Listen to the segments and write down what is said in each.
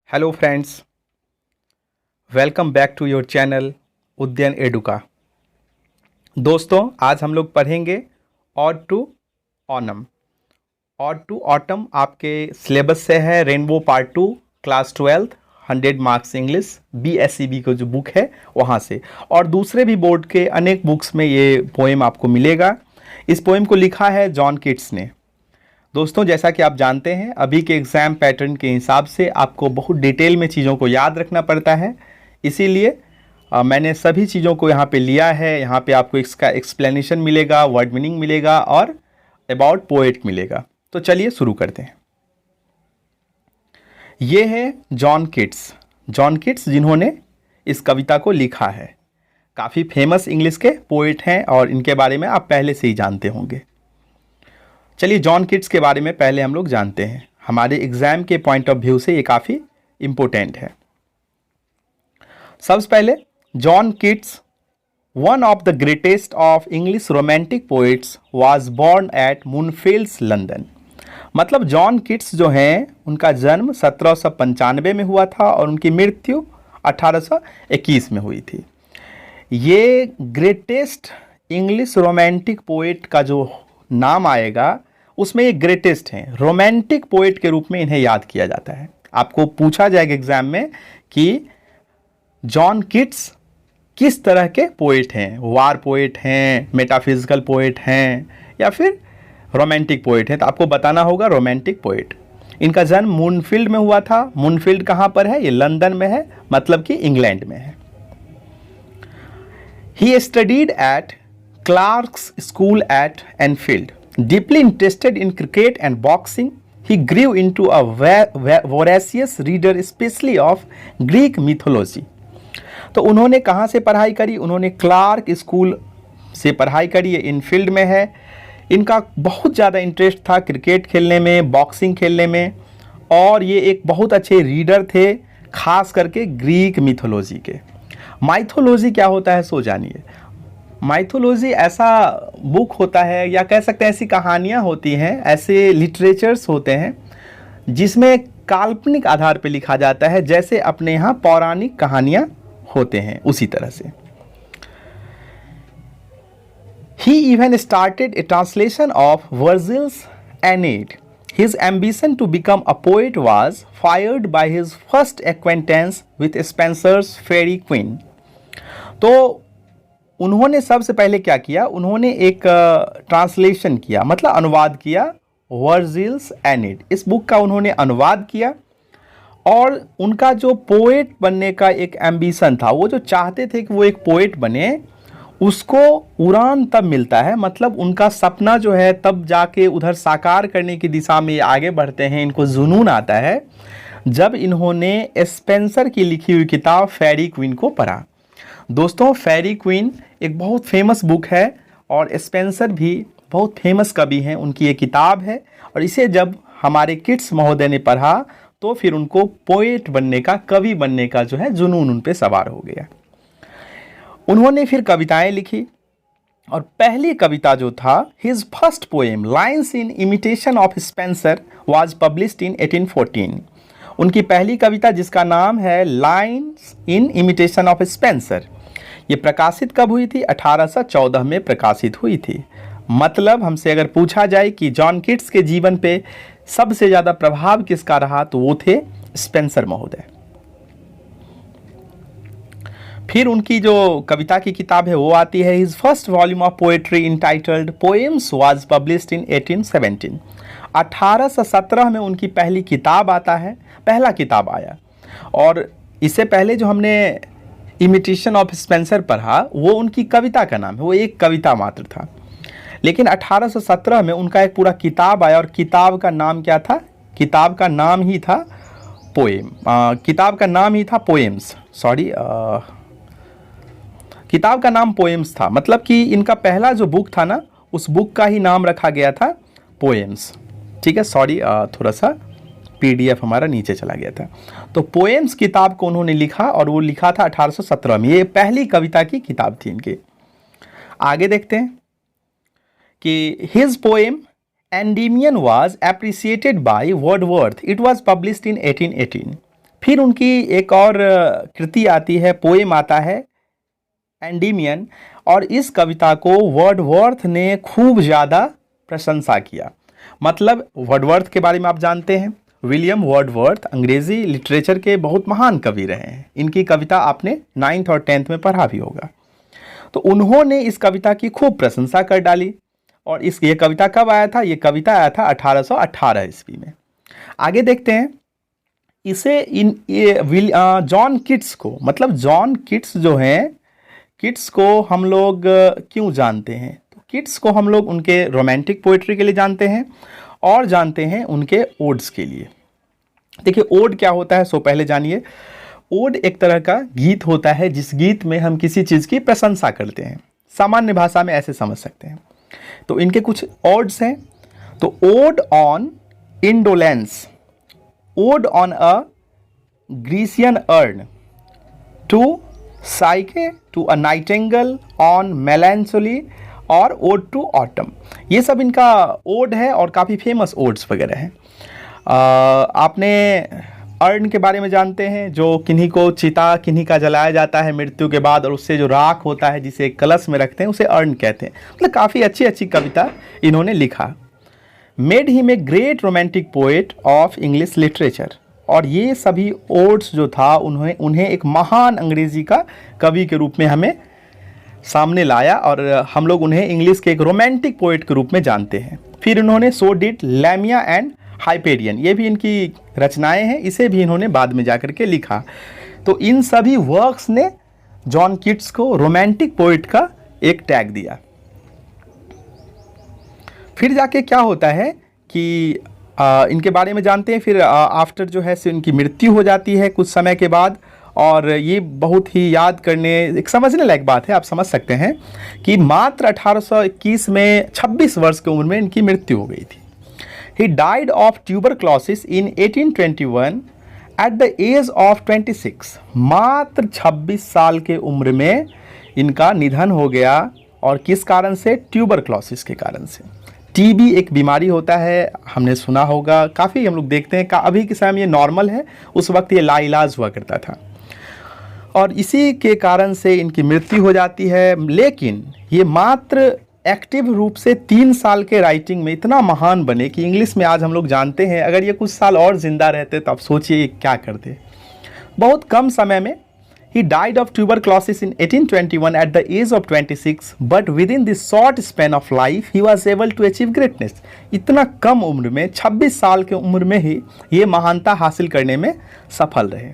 Hello friends, welcome back to your channel Udyan Educa. दोस्तों, आज हम लोग पढ़ेंगे ode to autumn. Ode to autumn आपके सिलेबस से है। Rainbow part 2 class 12 100 marks English BSEB को जो बुक है वहाँ से, और दूसरे भी बोर्ड के अनेक बुक्स में ये पोएम आपको मिलेगा। इस पोएम को लिखा है जॉन किट्स ने। दोस्तों, जैसा कि आप जानते हैं, अभी के एग्ज़ाम पैटर्न के हिसाब से आपको बहुत डिटेल में चीज़ों को याद रखना पड़ता है। इसीलिए मैंने सभी चीज़ों को यहाँ पे लिया है। यहाँ पे आपको इसका एक्सप्लेनेशन मिलेगा, वर्ड मीनिंग मिलेगा और अबाउट पोएट मिलेगा। तो चलिए शुरू करते हैं। ये है जॉन किट्स। जॉन किट्स जिन्होंने इस कविता को लिखा है, काफ़ी फेमस इंग्लिश के पोएट हैं और इनके बारे में आप पहले से ही जानते होंगे। चलिए, जॉन किट्स के बारे में पहले हम लोग जानते हैं। हमारे एग्ज़ाम के पॉइंट ऑफ व्यू से ये काफ़ी इम्पोर्टेंट है। सबसे पहले, John Keats, one of the greatest of English romantic poets, was born at Moorfields, London. मतलब जॉन किट्स जो हैं, उनका जन्म 1795 में हुआ था और उनकी मृत्यु 1821 में हुई थी। ये ग्रेटेस्ट इंग्लिश रोमांटिक पोएट का जो नाम आएगा उसमें ये ग्रेटेस्ट हैं। रोमांटिक पोएट के रूप में इन्हें याद किया जाता है। आपको पूछा जाएगा एग्जाम में कि जॉन किट्स किस तरह के पोएट हैं, वार पोएट हैं, मेटाफिजिकल पोएट हैं या फिर रोमांटिक पोएट हैं, तो आपको बताना होगा रोमांटिक पोएट। इनका जन्म मूनफील्ड में हुआ था। मूनफील्ड कहाँ पर है? ये लंदन में है, मतलब कि इंग्लैंड में है। He studied at Clarks school eight Enfield. Deeply interested in cricket and boxing, he grew into a voracious reader, especially of Greek mythology. तो उन्होंने कहाँ से पढ़ाई करी? उन्होंने क्लार्क स्कूल से पढ़ाई करी। ये इनफील्ड में है। इनका बहुत ज़्यादा इंटरेस्ट था क्रिकेट खेलने में, बॉक्सिंग खेलने में, और ये एक बहुत अच्छे रीडर थे, खास करके ग्रीक मिथोलॉजी के। माइथोलॉजी क्या होता है सो जानिए। माइथोलॉजी ऐसा बुक होता है, या कह सकते हैं ऐसी कहानियाँ होती हैं, ऐसे लिटरेचर्स होते हैं जिसमें काल्पनिक आधार पर लिखा जाता है, जैसे अपने यहाँ पौराणिक कहानियाँ होते हैं उसी तरह से। He even started a translation of Virgil's Aeneid. His ambition to become a poet was fired by his first acquaintance with Spenser's Faerie Queene. तो उन्होंने सबसे पहले क्या किया? उन्होंने एक ट्रांसलेशन किया, मतलब अनुवाद किया, वर्जिल्स एनिड। इस बुक का उन्होंने अनुवाद किया, और उनका जो पोएट बनने का एक एम्बिशन था, वो जो चाहते थे कि वो एक पोएट बने, उसको उड़ान तब मिलता है, मतलब उनका सपना जो है तब जाके उधर साकार करने की दिशा में आगे बढ़ते हैं, इनको जुनून आता है, जब इन्होंने स्पेंसर की लिखी हुई किताब फेरी क्वीन को पढ़ा। दोस्तों, फेरी क्वीन एक बहुत फेमस बुक है और स्पेंसर भी बहुत फेमस कवि हैं, उनकी ये किताब है, और इसे जब हमारे किट्स महोदय ने पढ़ा तो फिर उनको पोएट बनने का, कवि बनने का जो है जुनून उन पे सवार हो गया। उन्होंने फिर कविताएं लिखी, और पहली कविता जो था, his first poem lines in imitation of Spencer was published इन 1814। उनकी पहली कविता जिसका नाम है lines in imitation of Spencer, ये प्रकाशित कब हुई थी? 1814 में प्रकाशित हुई थी। मतलब हमसे अगर पूछा जाए कि जॉन किट्स के जीवन पे सबसे ज़्यादा प्रभाव किसका रहा, तो वो थे स्पेंसर महोदय। फिर उनकी जो कविता की किताब है वो आती है, his first volume of poetry entitled poems was published इन 1817। 1817 में उनकी पहली किताब आता है, पहला किताब आया। और इससे पहले जो हमने इमिटेशन ऑफ स्पेंसर पढ़ा, वो उनकी कविता का नाम है, वो एक कविता मात्र था। लेकिन 1817 में उनका एक पूरा किताब आया, और किताब का नाम क्या था? किताब का नाम ही था पोएम। किताब का नाम ही था पोएम्स, सॉरी, किताब का नाम पोएम्स था। मतलब कि इनका पहला जो बुक था ना, उस बुक का ही नाम रखा गया था पोएम्स। ठीक है, सॉरी, थोड़ा सा PDF हमारा नीचे चला गया था। तो पोएम्स किताब को उन्होंने लिखा, और वो लिखा था 1817 में। ये पहली कविता की किताब थी इनकी। आगे देखते हैं कि his poem Endymion was appreciated by Wordsworth. It was published in 1818। फिर उनकी एक और कृति आती है, पोएम आता है एंडीमियन, और इस कविता को वर्डवर्थ ने खूब ज़्यादा प्रशंसा किया। मतलब वर्डवर्थ के बारे में आप जानते हैं, विलियम वर्डवर्थ अंग्रेजी लिटरेचर के बहुत महान कवि रहे हैं। इनकी कविता आपने 9th और 10th में पढ़ा भी होगा। तो उन्होंने इस कविता की खूब प्रशंसा कर डाली। और ये कविता कब आया था? ये कविता आया था 1818 ईस्वी में। आगे देखते हैं। इसे जॉन किट्स को, मतलब जॉन किट्स जो हैं, किट्स को हम लोग क्यों जानते हैं? तो किट्स को हम लोग उनके रोमांटिक पोइट्री के लिए जानते हैं और जानते हैं उनके ओड्स के लिए। देखिए ओड क्या होता है, सो पहले जानिए। ओड एक तरह का गीत होता है जिस गीत में हम किसी चीज़ की प्रशंसा करते हैं। सामान्य भाषा में ऐसे समझ सकते हैं। तो इनके कुछ ओड्स हैं। तो ode on indolence, ode on a Grecian urn, to Psyche, to a nightingale, on melancholy और ओड टू ऑटम, ये सब इनका ओड है और काफ़ी फेमस ओड्स वगैरह हैं। आपने अर्न के बारे में जानते हैं, जो किन्हीं को चिता किन्हीं का जलाया जाता है मृत्यु के बाद, और उससे जो राख होता है जिसे कलश में रखते हैं उसे अर्न कहते हैं। मतलब काफ़ी अच्छी अच्छी कविता इन्होंने लिखा। Made him a great romantic poet of English literature, और ये सभी ओड्स जो था उन्हें एक महान अंग्रेजी का कवि के रूप में हमें सामने लाया, और हम लोग उन्हें इंग्लिश के एक रोमांटिक पोएट के रूप में जानते हैं। फिर इन्होंने सो डिड लैमिया एंड हाइपेरियन, ये भी इनकी रचनाएं हैं, इसे भी इन्होंने बाद में जाकर के लिखा। तो इन सभी वर्क्स ने जॉन किट्स को रोमांटिक पोएट का एक टैग दिया। फिर जाके क्या होता है कि इनके बारे में जानते हैं। फिर आफ्टर जो है इनकी मृत्यु हो जाती है कुछ समय के बाद, और ये बहुत ही याद करने, एक समझने लायक बात है। आप समझ सकते हैं कि मात्र 1821 में 26 वर्ष की उम्र में इनकी मृत्यु हो गई थी। He died of tuberculosis in 1821 at the age of 26। मात्र 26 साल के उम्र में इनका निधन हो गया। और किस कारण से? ट्यूबरक्लोसिस के कारण से। टीबी एक बीमारी होता है, हमने सुना होगा, काफ़ी हम लोग देखते हैं। अभी के समय में ये नॉर्मल है, उस वक्त ये लाइलाज हुआ करता था, और इसी के कारण से इनकी मृत्यु हो जाती है। लेकिन ये मात्र एक्टिव रूप से 3 साल के राइटिंग में इतना महान बने कि इंग्लिश में आज हम लोग जानते हैं। अगर ये कुछ साल और ज़िंदा रहते तो आप सोचिए क्या करते। बहुत कम समय में he died of tuberculosis in 1821 at the age of 26, but within this short span of life he was able to achieve greatness. इतना कम उम्र में, 26 साल के उम्र में ही ये महानता हासिल करने में सफल रहे।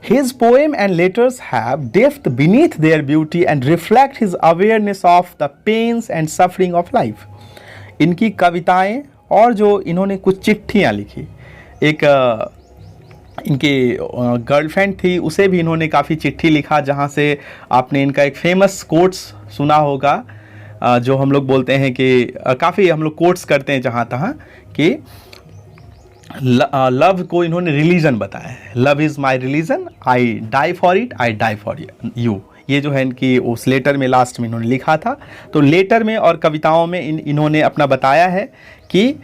His poem and letters have depth beneath their beauty and reflect his awareness of the pains and suffering of life. इनकी कविताएं और जो इन्होंने कुछ चिट्ठियाँ लिखी, एक इनकी गर्लफ्रेंड थी, उसे भी इन्होंने काफ़ी चिट्ठी लिखा, जहाँ से आपने इनका एक फेमस कोट्स सुना होगा, जो हम लोग बोलते हैं कि काफ़ी हम लोग कोट्स करते हैं जहाँ तहाँ, कि लव को इन्होंने रिलीजन बताया है। Love is my religion, I die for it, I die for you. ये जो है इनकी उस लेटर में लास्ट में इन्होंने लिखा था। तो लेटर में और कविताओं में इन्होंने अपना बताया है कि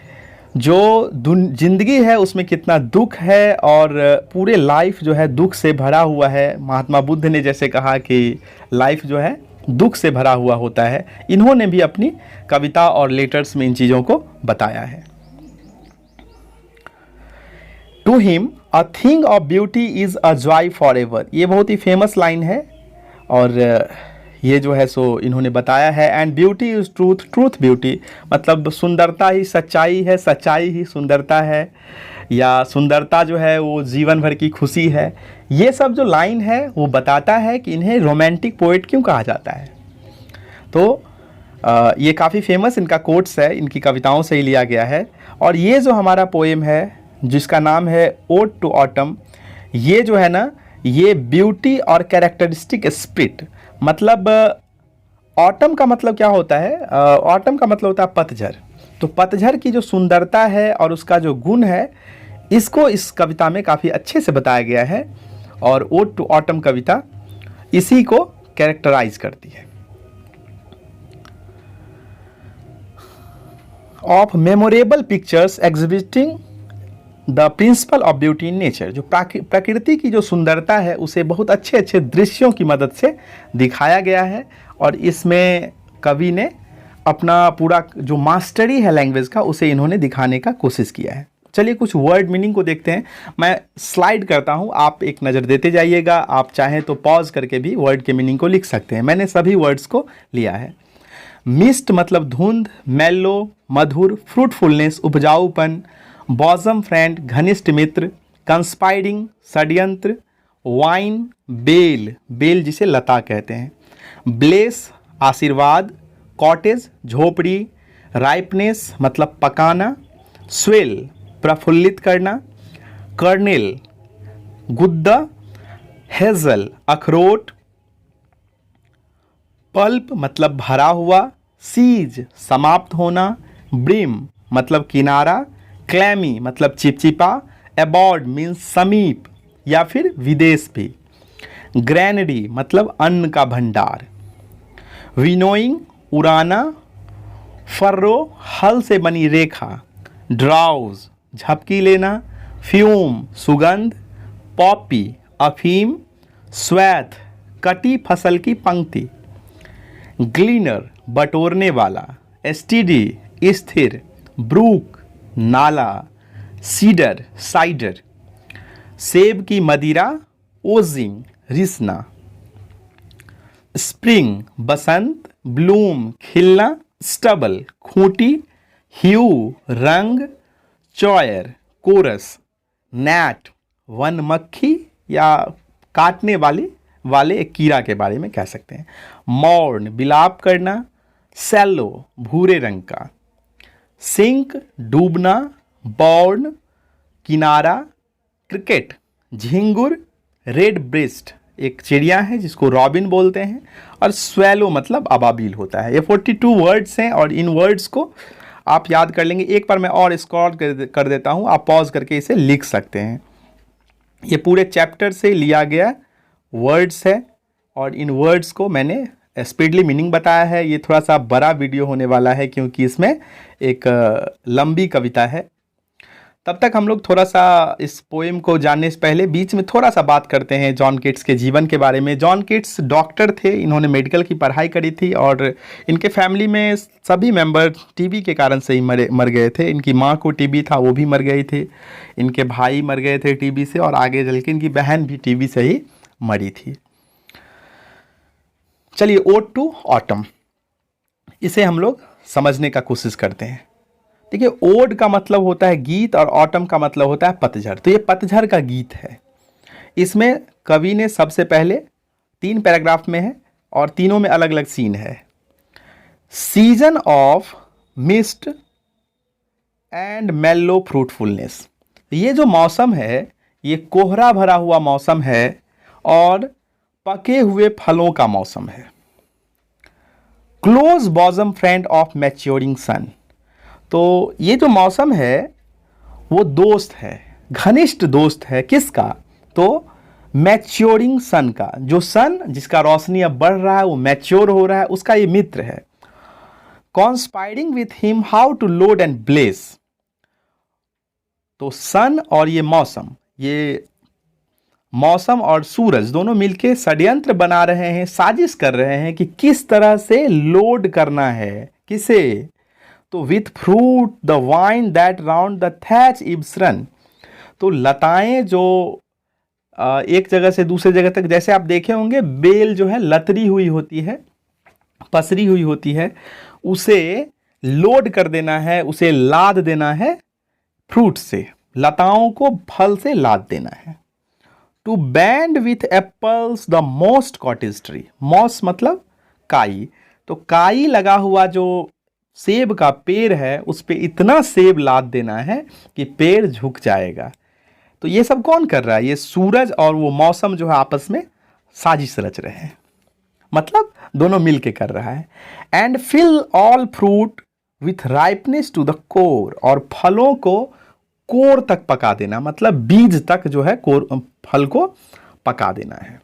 जो जिंदगी है उसमें कितना दुख है, और पूरे लाइफ जो है दुख से भरा हुआ है। महात्मा बुद्ध ने जैसे कहा कि लाइफ जो है दुख से भरा हुआ होता है, इन्होंने भी अपनी कविता और लेटर्स में इन चीज़ों को बताया है। To him a thing of beauty is a joy forever, ये बहुत ही फेमस लाइन है, और ये जो है सो इन्होंने बताया है। And beauty is truth, truth beauty, मतलब सुंदरता ही सच्चाई है, सच्चाई ही सुंदरता है, या सुंदरता जो है वो जीवन भर की खुशी है। ये सब जो लाइन है वो बताता है कि इन्हें रोमांटिक पोएट क्यों कहा जाता है। तो ये काफ़ी फेमस इनका कोट्स है, इनकी कविताओं से ही लिया गया है। और ये जो हमारा पोएम है जिसका नाम है ओड टू ऑटम, ये जो है ना, ये ब्यूटी और कैरेक्टरिस्टिक स्पिरिट, मतलब ऑटम का मतलब क्या होता है? ऑटम का मतलब होता है पतझड़। तो पतझड़ की जो सुंदरता है और उसका जो गुण है, इसको इस कविता में काफ़ी अच्छे से बताया गया है, और ओड टू ऑटम कविता इसी को कैरेक्टराइज करती है। Of memorable pictures exhibiting the principle of beauty in nature, जो प्रकृति की जो सुंदरता है उसे बहुत अच्छे अच्छे दृश्यों की मदद से दिखाया गया है, और इसमें कवि ने अपना पूरा जो मास्टरी है लैंग्वेज का उसे इन्होंने दिखाने का कोशिश किया है। चलिए कुछ वर्ड मीनिंग को देखते हैं। मैं स्लाइड करता हूँ, आप एक नज़र देते जाइएगा। आप चाहें तो पॉज करके भी वर्ड के मीनिंग को लिख सकते हैं। मैंने सभी वर्ड्स को लिया है। मिस्ट मतलब धुंध, मेलो मधुर, फ्रूटफुलनेस उपजाऊपन, बॉजम फ्रेंड घनिष्ठ मित्र, कंस्पायरिंग षड्यंत्र, वाइन बेल, बेल जिसे लता कहते हैं, ब्लेस आशीर्वाद, कॉटेज झोपड़ी, राइपनेस मतलब पकाना, स्वेल प्रफुल्लित करना, कर्नेल गुद्दा, हेजल अखरोट, पल्प मतलब भरा हुआ, सीज समाप्त होना, ब्रिम मतलब किनारा, क्लैमी मतलब चिपचिपा, एबॉर्ड मीन्स समीप या फिर विदेश भी, ग्रैनरी मतलब अन्न का भंडार, विनोइंग उड़ाना, फर्रो हल से बनी रेखा, ड्राउज झपकी लेना, फ्यूम सुगंध, पॉपी अफीम, स्वैथ कटी फसल की पंक्ति, ग्लीनर बटोरने वाला, एसटीडी स्थिर, ब्रूक नाला, सीडर साइडर, सेब की मदिरा, ओजिंग रिसना, स्प्रिंग बसंत, ब्लूम खिलना, स्टबल खूंटी, ह्यू रंग, चॉयर कोरस, नैट वन मक्खी या काटने वाले एक कीड़ा के बारे में कह सकते हैं, मॉर्न बिलाप करना, सैलो भूरे रंग का, सिंक डूबना, बॉर्न किनारा, क्रिकेट झिंगुर, रेड ब्रेस्ट एक चिड़िया है जिसको रॉबिन बोलते हैं, और स्वेलो मतलब अबाबील होता है। ये 42 वर्ड्स हैं और इन वर्ड्स को आप याद कर लेंगे। एक बार मैं और स्क्रॉल कर देता हूँ, आप पॉज करके इसे लिख सकते हैं। ये पूरे चैप्टर से लिया गया वर्ड्स है और इन वर्ड्स को मैंने स्पीडली मीनिंग बताया है। ये थोड़ा सा बड़ा वीडियो होने वाला है क्योंकि इसमें एक लंबी कविता है। तब तक हम लोग थोड़ा सा इस पोएम को जानने से पहले बीच में थोड़ा सा बात करते हैं जॉन किट्स के जीवन के बारे में। जॉन किट्स डॉक्टर थे, इन्होंने मेडिकल की पढ़ाई करी थी और इनके फैमिली में सभी मेंबर टीबी के कारण से ही मर गए थे। इनकी माँ को टीबी था, वो भी मर गई थी। इनके भाई मर गए थे टीबी से और आगे चल के इनकी बहन भी टीबी से ही मरी थी। चलिए ओड टू ऑटम, इसे हम लोग समझने का कोशिश करते हैं। देखिए, ओड का मतलब होता है गीत और ऑटम का मतलब होता है पतझड़। तो ये पतझड़ का गीत है। इसमें कवि ने सबसे पहले 3 पैराग्राफ में है और तीनों में अलग अलग सीन है। सीजन ऑफ मिस्ट एंड मेलो फ्रूटफुलनेस, ये जो मौसम है ये कोहरा भरा हुआ मौसम है और पके हुए फलों का मौसम है। Close bosom friend of maturing सन, तो ये जो मौसम है वो दोस्त है, घनिष्ठ दोस्त है। किसका? तो मैच्योरिंग सन का। जो सन जिसका रोशनी अब बढ़ रहा है, वो मैच्योर हो रहा है, उसका ये मित्र है। Conspiring with him how to load and bless, तो सन और ये मौसम और सूरज दोनों मिलके षड्यंत्र बना रहे हैं, साजिश कर रहे हैं कि किस तरह से लोड करना है। किसे? तो with fruit the wine that round the thatch Ives run, तो लताएं जो एक जगह से दूसरे जगह तक, जैसे आप देखे होंगे बेल जो है लतरी हुई होती है, पसरी हुई होती है, उसे लोड कर देना है, उसे लाद देना है फ्रूट से, लताओं को फल से लाद देना है। To bend with apples the mossed cottage tree, moss मतलब काई, तो काई लगा हुआ जो सेब का पेड़ है उस पे इतना सेब लाद देना है कि पेड़ झुक जाएगा। तो ये सब कौन कर रहा है? ये सूरज और वो मौसम जो है आपस में साजिश रच रहे हैं, मतलब दोनों मिलके कर रहा है। And fill all fruit with ripeness to the core, और फलों को कोर तक पका देना, मतलब बीज तक जो है कोर फल को पका देना है।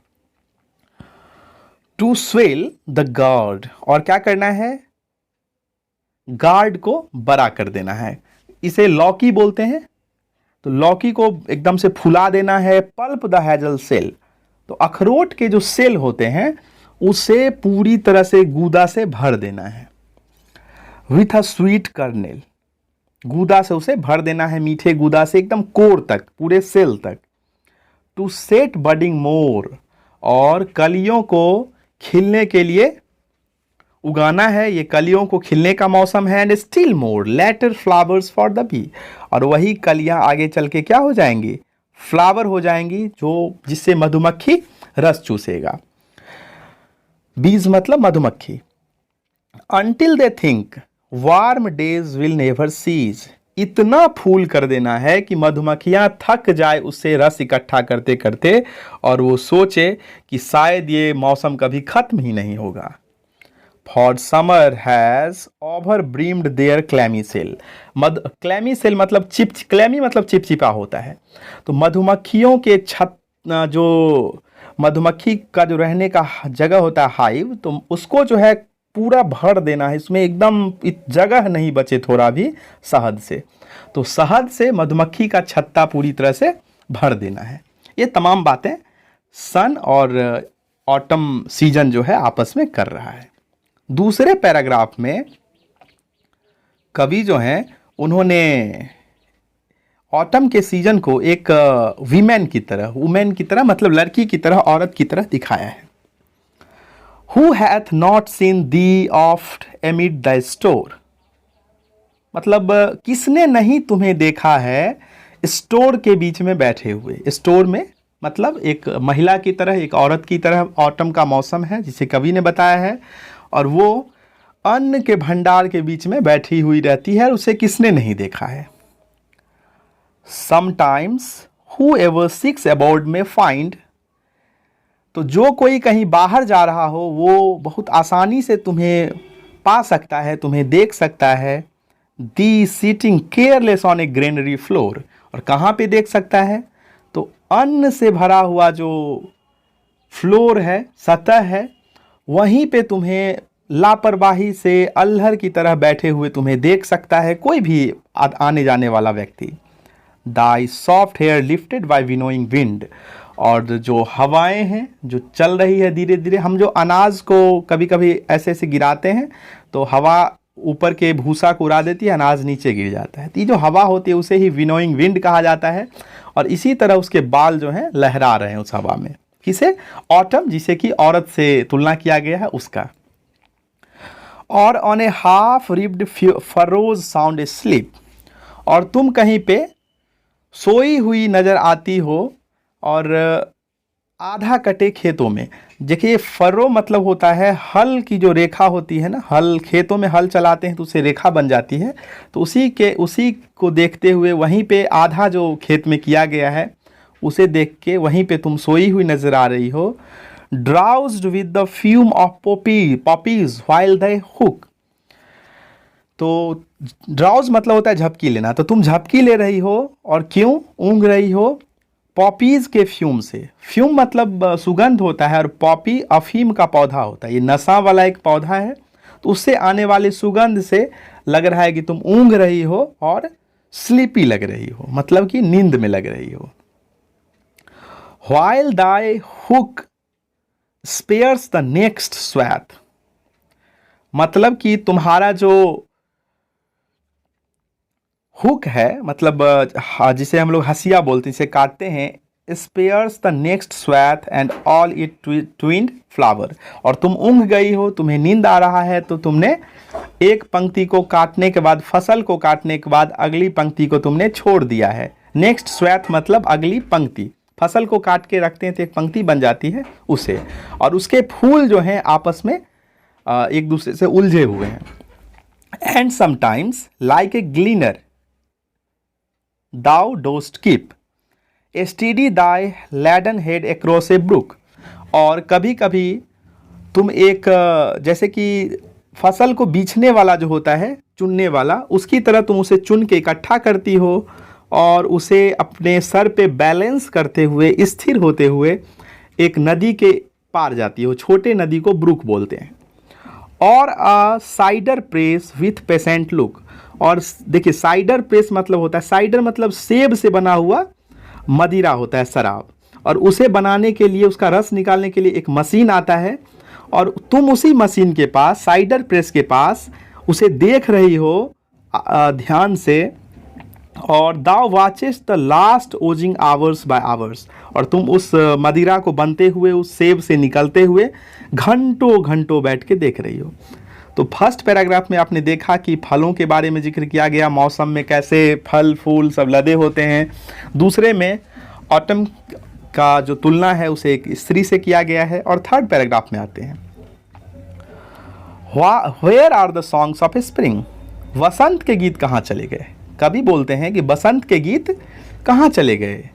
टू स्वेल द गार्ड, और क्या करना है? गार्ड को बड़ा कर देना है। इसे लौकी बोलते हैं, तो लौकी को एकदम से फुला देना है। पल्प द हैजल सेल, तो अखरोट के जो सेल होते हैं उसे पूरी तरह से गूदा से भर देना है। विथ अ स्वीट कर्नेल, गूदा से उसे भर देना है, मीठे गूदा से एकदम कोर तक, पूरे सेल तक। टू सेट बडिंग मोर, और कलियों को खिलने के लिए उगाना है। ये कलियों को खिलने का मौसम है। And still more later flowers for the bee, और वही कलियां आगे चल के क्या हो जाएंगी, फ्लावर हो जाएंगी, जो जिससे मधुमक्खी रस चूसेगा। बीज मतलब मधुमक्खी। Until they think warm days will never cease, इतना फूल कर देना है कि मधुमक्खियां थक जाए उससे रस इकट्ठा करते करते, और वो सोचे कि शायद ये मौसम कभी खत्म ही नहीं होगा। For summer has over brimmed their clammy cell, clammy cell मतलब क्लैमी मतलब चिपचिपा होता है। तो मधुमक्खियों के छत, जो मधुमक्खी का जो रहने का जगह होता है हाइव, तो उसको जो है पूरा भर देना है, इसमें एकदम जगह नहीं बचे थोड़ा भी शहद से। तो शहद से मधुमक्खी का छत्ता पूरी तरह से भर देना है। ये तमाम बातें सन और ऑटम सीजन जो है आपस में कर रहा है। दूसरे पैराग्राफ में कवि जो हैं उन्होंने ऑटम के सीजन को एक वुमेन की तरह मतलब लड़की की तरह, औरत की तरह दिखाया है। Who hath not seen thee oft amid the store, मतलब किसने नहीं तुम्हें देखा है स्टोर के बीच में बैठे हुए। स्टोर में मतलब एक महिला की तरह, एक औरत की तरह ऑटम का मौसम है जिसे कवि ने बताया है, और वो अन्न के भंडार के बीच में बैठी हुई रहती है, और उसे किसने नहीं देखा है। Sometimes whoever seeks abroad may find, तो जो कोई कहीं बाहर जा रहा हो वो बहुत आसानी से तुम्हें पा सकता है, तुम्हें देख सकता है। Thee sitting careless on a granary floor, और कहाँ पे देख सकता है, तो अन्न से भरा हुआ जो फ्लोर है, सतह है, वहीं पे तुम्हें लापरवाही से अल्हड़ की तरह बैठे हुए तुम्हें देख सकता है कोई भी आने जाने वाला व्यक्ति। Thy soft hair lifted by winnowing wind, और जो हवाएं हैं जो चल रही है धीरे धीरे, हम जो अनाज को कभी कभी ऐसे ऐसे गिराते हैं तो हवा ऊपर के भूसा को उड़ा देती है, अनाज नीचे गिर जाता है, तो ये जो हवा होती है उसे ही विनोइंग विंड कहा जाता है। और इसी तरह उसके बाल जो हैं लहरा रहे हैं उस हवा में। किसे? ऑटम, जिसे कि औरत से तुलना किया गया है उसका। और on A half ribbed furrows sound A sleep, और तुम कहीं पे सोई हुई नजर आती हो, और आधा कटे खेतों में। देखिए फरो मतलब होता है हल की जो रेखा होती है ना, हल खेतों में हल चलाते हैं तो उसे रेखा बन जाती है, तो उसी को देखते हुए वहीं पे आधा जो खेत में किया गया है उसे देख के वहीं पे तुम सोई हुई नजर आ रही हो। Drowsed with the fume of poppies while they hook, तो ड्राउज मतलब होता है झपकी लेना, तो तुम झपकी ले रही हो, और क्यों ऊँघ रही हो? पॉपीज़ के फ्यूम से। फ्यूम मतलब सुगंध होता है, और पॉपी अफीम का पौधा होता है, ये नशा वाला एक पौधा है, तो उससे आने वाले सुगंध से लग रहा है कि तुम ऊँघ रही हो और स्लीपी लग रही हो, मतलब कि नींद में लग रही हो। While thy hook spares the next swath, मतलब कि तुम्हारा जो हुक है, मतलब जिसे हम लोग हसिया बोलते हैं, इसे काटते हैं, spares the next swath and all it twined flower, और तुम ऊँघ गई हो, तुम्हें नींद आ रहा है, तो तुमने एक पंक्ति को काटने के बाद, फसल को काटने के बाद अगली पंक्ति को तुमने छोड़ दिया है। नेक्स्ट स्वैथ मतलब अगली पंक्ति, फसल को काट के रखते हैं तो एक पंक्ति बन जाती है उसे, और उसके फूल जो हैं आपस में एक दूसरे से उलझे हुए हैं। And sometimes like a ग्लीनर thou dost keep a steady thy laden head across a brook, और कभी कभी तुम एक जैसे कि फसल को बीछने वाला जो होता है, चुनने वाला, उसकी तरह तुम उसे चुन के इकट्ठा करती हो और उसे अपने सर पे बैलेंस करते हुए, स्थिर होते हुए एक नदी के पार जाती हो। छोटे नदी को ब्रुक बोलते हैं। और a cider press with patient look, और देखिए साइडर प्रेस मतलब होता है, साइडर मतलब सेब से बना हुआ मदिरा होता है, शराब, और उसे बनाने के लिए, उसका रस निकालने के लिए एक मशीन आता है, और तुम उसी मशीन के पास, साइडर प्रेस के पास उसे देख रही हो ध्यान से, और thou watches the last oozing hours by hours, और तुम उस मदिरा को बनते हुए, उस सेब से निकलते हुए घंटों घंटों बैठ के देख रही हो। तो फर्स्ट पैराग्राफ में आपने देखा कि फलों के बारे में जिक्र किया गया, मौसम में कैसे फल फूल सब लदे होते हैं। दूसरे में ऑटम का जो तुलना है उसे एक स्त्री से किया गया है। और थर्ड पैराग्राफ में आते हैं, where are the songs of spring, वसंत के गीत कहाँ चले गए। कवि बोलते हैं कि बसंत के गीत कहाँ चले गए।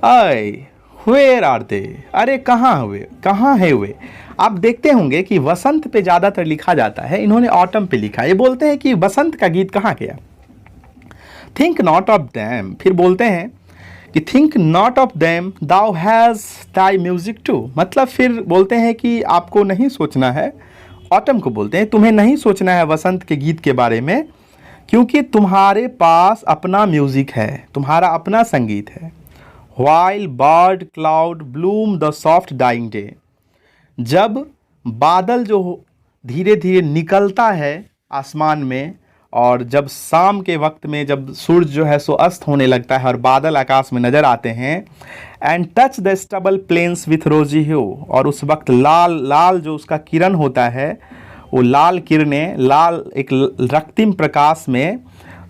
आय वेयर आर दे, अरे कहाँ हुए, कहाँ है वे। आप देखते होंगे कि वसंत पे ज़्यादातर लिखा जाता है, इन्होंने ऑटम पे लिखा। ये बोलते हैं कि बसंत का गीत कहाँ गया। थिंक नॉट ऑफ दैम, फिर बोलते हैं कि think not of them thou has thy music too, मतलब फिर बोलते हैं कि आपको नहीं सोचना है, ऑटम को बोलते हैं तुम्हें नहीं सोचना है वसंत के गीत के बारे में, क्योंकि तुम्हारे पास अपना म्यूजिक है, तुम्हारा अपना संगीत है। While bird cloud bloom the soft dying day, जब बादल जो धीरे धीरे निकलता है आसमान में, और जब शाम के वक्त में जब सूरज जो है सो अस्त होने लगता है और बादल आकाश में नज़र आते हैं, and touch the stubble plains with rosy hue, और उस वक्त लाल लाल जो उसका किरण होता है, वो लाल किरणें, लाल एक रक्तिम प्रकाश में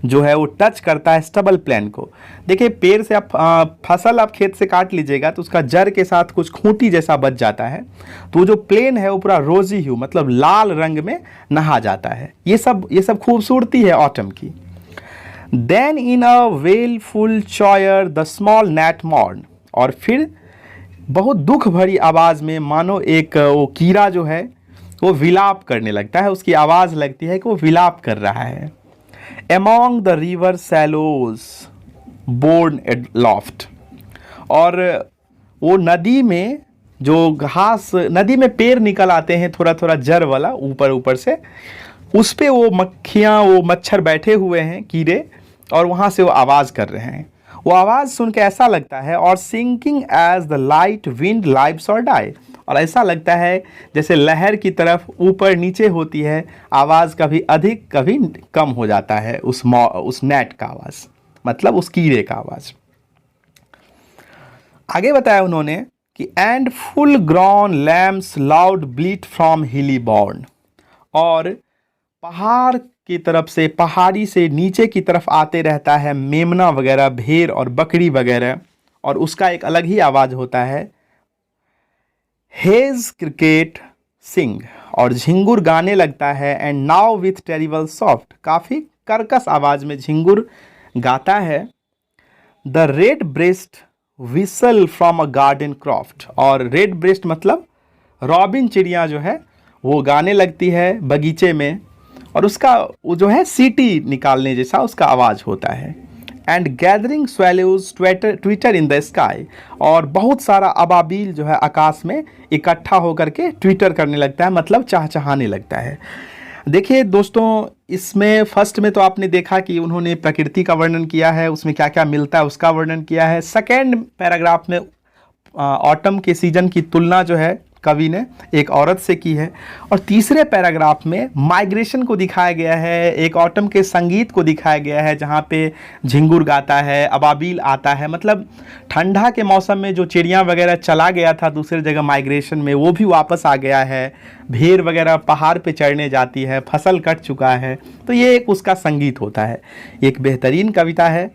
जो है वो टच करता है स्टबल प्लेन को। देखिए पेड़ से आप फसल आप खेत से काट लीजिएगा तो उसका जड़ के साथ कुछ खूंटी जैसा बच जाता है, तो जो प्लेन है वो पूरा रोजी ह्यू मतलब लाल रंग में नहा जाता है। ये सब खूबसूरती है ऑटम की। Then in a wailful choir the small gnat mourn, और फिर बहुत दुख भरी आवाज़ में मानो एक वो कीड़ा जो है वो विलाप करने लगता है, उसकी आवाज़ लगती है कि वो विलाप कर रहा है। Among the river shallows born aloft, और वो नदी में जो घास, नदी में पेड़ निकल आते हैं थोड़ा थोड़ा जड़ वाला ऊपर ऊपर से, उस पे वो मक्खियाँ, वो मच्छर बैठे हुए हैं, कीड़े, और वहाँ से वो आवाज़ कर रहे हैं। वो आवाज़ सुन के ऐसा लगता है, और sinking as the light wind lives और डाई, और ऐसा लगता है जैसे लहर की तरफ ऊपर नीचे होती है, आवाज़ कभी अधिक कभी कम हो जाता है उस नेट का आवाज़, मतलब उस कीड़े का आवाज़। आगे बताया उन्होंने कि and full grown lambs loud bleat from hilly bourn, और पहाड़ की तरफ से, पहाड़ी से नीचे की तरफ आते रहता है मेमना वगैरह, भेड़ और बकरी वगैरह, और उसका एक अलग ही आवाज़ होता है। हेज क्रिकेट सिंग, और झिंगुर गाने लगता है। And now with terrible soft, काफ़ी कर्कश आवाज़ में झिंगुर गाता है। The red breast whistle from a garden croft, और रेड ब्रेस्ट मतलब रॉबिन चिड़िया जो है वो गाने लगती है बगीचे में, और उसका वो जो है सीटी निकालने जैसा उसका आवाज़ होता है। And gathering swallows Twitter in the sky, और बहुत सारा अबाबील जो है आकाश में इकट्ठा होकर के ट्विटर करने लगता है, मतलब चहचहाने लगता है। देखिए दोस्तों, इसमें फर्स्ट में तो आपने देखा कि उन्होंने प्रकृति का वर्णन किया है, उसमें क्या क्या मिलता है उसका वर्णन किया है। सेकेंड पैराग्राफ में ऑटम के सीजन की तुलना जो है कवि ने एक औरत से की है, और तीसरे पैराग्राफ में माइग्रेशन को दिखाया गया है, एक ऑटम के संगीत को दिखाया गया है जहाँ पे झिंगुर गाता है, अबाबील आता है, मतलब ठंडा के मौसम में जो चिड़िया वगैरह चला गया था दूसरी जगह माइग्रेशन में, वो भी वापस आ गया है, भेड़ वगैरह पहाड़ पे चढ़ने जाती है, फसल कट चुका है, तो ये एक उसका संगीत होता है। एक बेहतरीन कविता है।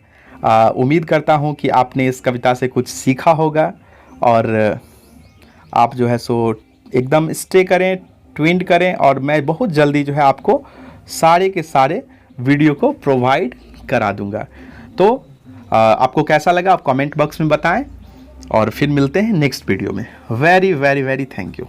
उम्मीद करता हूँ कि आपने इस कविता से कुछ सीखा होगा, और आप जो है सो एकदम स्टे करें, ट्विंड करें, और मैं बहुत जल्दी जो है आपको सारे के सारे वीडियो को प्रोवाइड करा दूंगा। तो आपको कैसा लगा आप कमेंट बॉक्स में बताएं, और फिर मिलते हैं नेक्स्ट वीडियो में। Very very very thank you.